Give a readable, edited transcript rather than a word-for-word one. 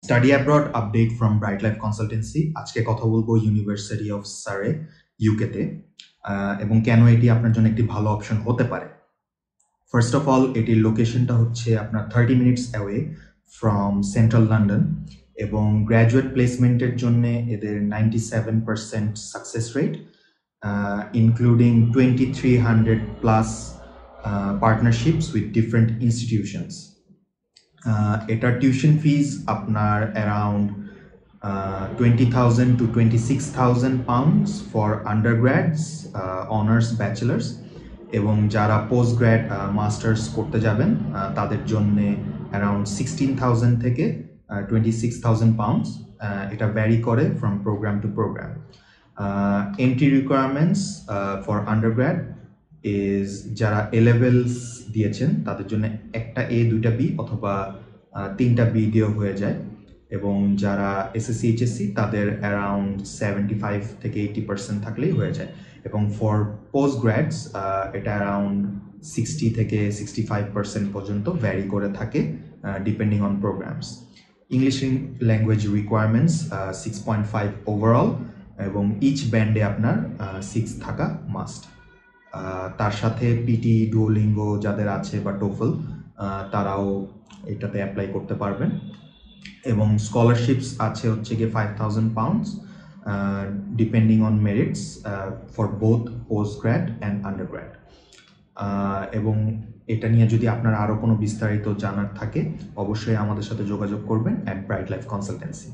Study abroad update from bright life consultancy. আজকে কথা বলবো ইউনিভার্সিটি অফ সারে ইউকেতে এবং কেন এটি আপনার জন্য একটি ভালো অপশন হতে পারে। ফার্স্ট অফ অল, এটির লোকেশনটা হচ্ছে আপনার 30 minutes away from central London এবং গ্র্যাজুয়েট প্লেসমেন্টের জন্য এদের 97% success rate, including 2300 plus partnerships with different institutions. এটার টিউশন ফিজ আপনার around 20,000 to 26,000 pounds for undergrads, honours, bachelors এবং যারা পোস্ট গ্র্যাড মাস্টার্স করতে যাবেন তাদের জন্যে অ্যারাউন্ড 16,000 থেকে 26,000 pounds। এটা ভ্যারি করে from programme to programme. Entry requirements for undergrad is যারা এ লেভেলস দিয়েছেন তাদের জন্য একটা এ, দুইটা বি অথবা তিনটা বি দিয়েও হয়ে যায় এবং যারা এসএসসি এইচএসসি তাদের অ্যারাউন্ড 75 থেকে 80% থাকলেই হয়ে যায় এবং ফর পোস্ট গ্র্যাডস এটা অ্যারাউন্ড 60 থেকে 65% পর্যন্ত ভ্যারি করে থাকে depending on programs. English language requirements 6.5 overall এবং ইচ ব্যান্ডে আপনার 6 থাকা মাস্ট। তার সাথে পিটি, ডুওলিঙ্গো যাদের আছে বা টোফল তারাও এটাতে অ্যাপ্লাই করতে পারবেন এবং স্কলারশিপস আছে হচ্ছে গিয়ে 5,000 pounds depending on merits for both post grad and undergrad. এবং এটা নিয়ে যদি আপনার আরও কোনো বিস্তারিত জানার থাকে অবশ্যই আমাদের সাথে যোগাযোগ করবেন অ্যাট ব্রাইট লাইফ কনসালটেন্সি।